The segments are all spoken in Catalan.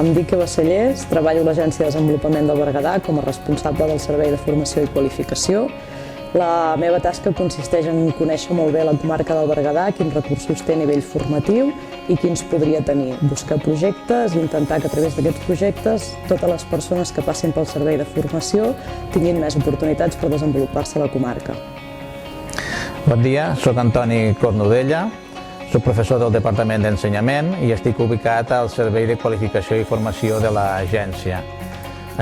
Em dic Eva Cellers, treballo a l'Agència de Desenvolupament del Berguedà com a responsable del Servei de Formació i Qualificació. La meva tasca consisteix en conèixer molt bé la comarca del Berguedà, quins recursos té a nivell formatiu i quins podria tenir. Buscar projectes i intentar que a través d'aquests projectes totes les persones que passin pel servei de formació tinguin més oportunitats per desenvolupar-se a la comarca. Bon dia, soc Antoni Cornudella, soc professor del Departament d'Ensenyament i estic ubicat al Servei de Qualificació i Formació de l'Agència.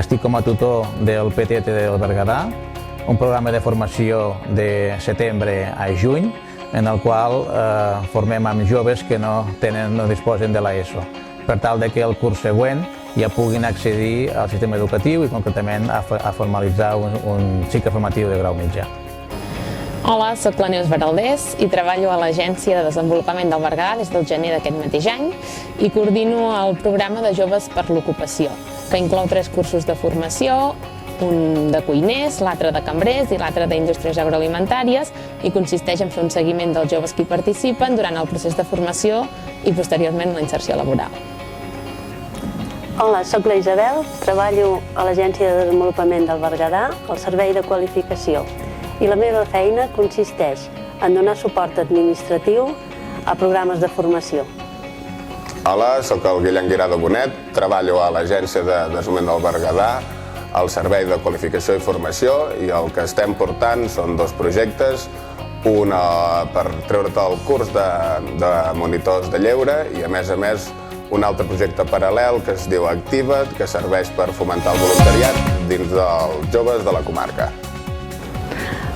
Estic com a tutor del PTT del Berguedà, un programa de formació de setembre a juny, en el qual formem amb joves que no disposen de l'ESO, per tal que el curs següent ja puguin accedir al sistema educatiu i concretament a formalitzar un cicle formatiu de grau mitjà. Hola, soc la Neus Baraldés i treballo a l'Agència de Desenvolupament del Berguedà des del gener d'aquest mateix any i coordino el programa de Joves per l'Ocupació, que inclou 3 cursos de formació, un de cuiners, l'altre de cambrers i l'altre d'indústries agroalimentàries, i consisteix en fer un seguiment dels joves que hi participen durant el procés de formació i posteriorment la inserció laboral. Hola, soc la Isabel, treballo a l'Agència de Desenvolupament del Berguedà, al Servei de Qualificació, i la meva feina consisteix en donar suport administratiu a programes de formació. Hola, soc el Guillem Guirado Bonet, treballo a l'Agència de Desenvolupament del Berguedà, al Servei de Qualificació i Formació, i el que estem portant són 2 projectes, un per treure't el curs de monitors de lleure i a més un altre projecte paral·lel que es diu Activa't, que serveix per fomentar el voluntariat dins dels joves de la comarca.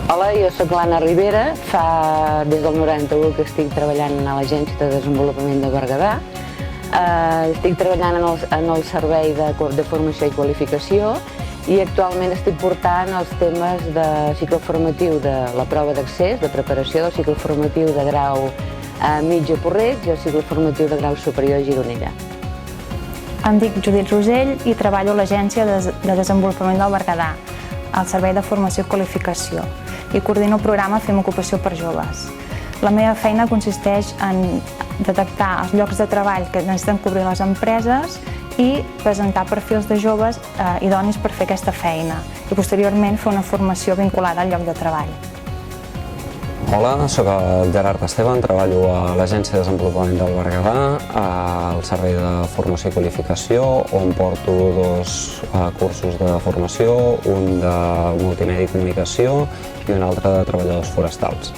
Hola, jo soc l'Anna Rivera, fa des del 91 que estic treballant a l'Agència de Desenvolupament de Berguedà. Estic treballant en el Servei de Formació i Qualificació i actualment estic portant els temes de cicle formatiu de la prova d'accés, de preparació del cicle formatiu de grau mitjà Porreig i el cicle formatiu de grau superior a Gironella. Em dic Judit Rosell i treballo a l'Agència de Desenvolupament del Berguedà, al Servei de Formació i Qualificació, i coordino el programa Fem Ocupació per Joves. La meva feina consisteix en detectar els llocs de treball que necessiten cobrir les empreses i presentar perfils de joves idonis per fer aquesta feina i posteriorment fer una formació vinculada al lloc de treball. Hola, soc el Gerard Esteban, treballo a l'Agència de Desenvolupament del Berguedà, al Servei de Formació i Qualificació, on porto 2 cursos de formació, un de multimèdia i comunicació i un altre de treballadors forestals.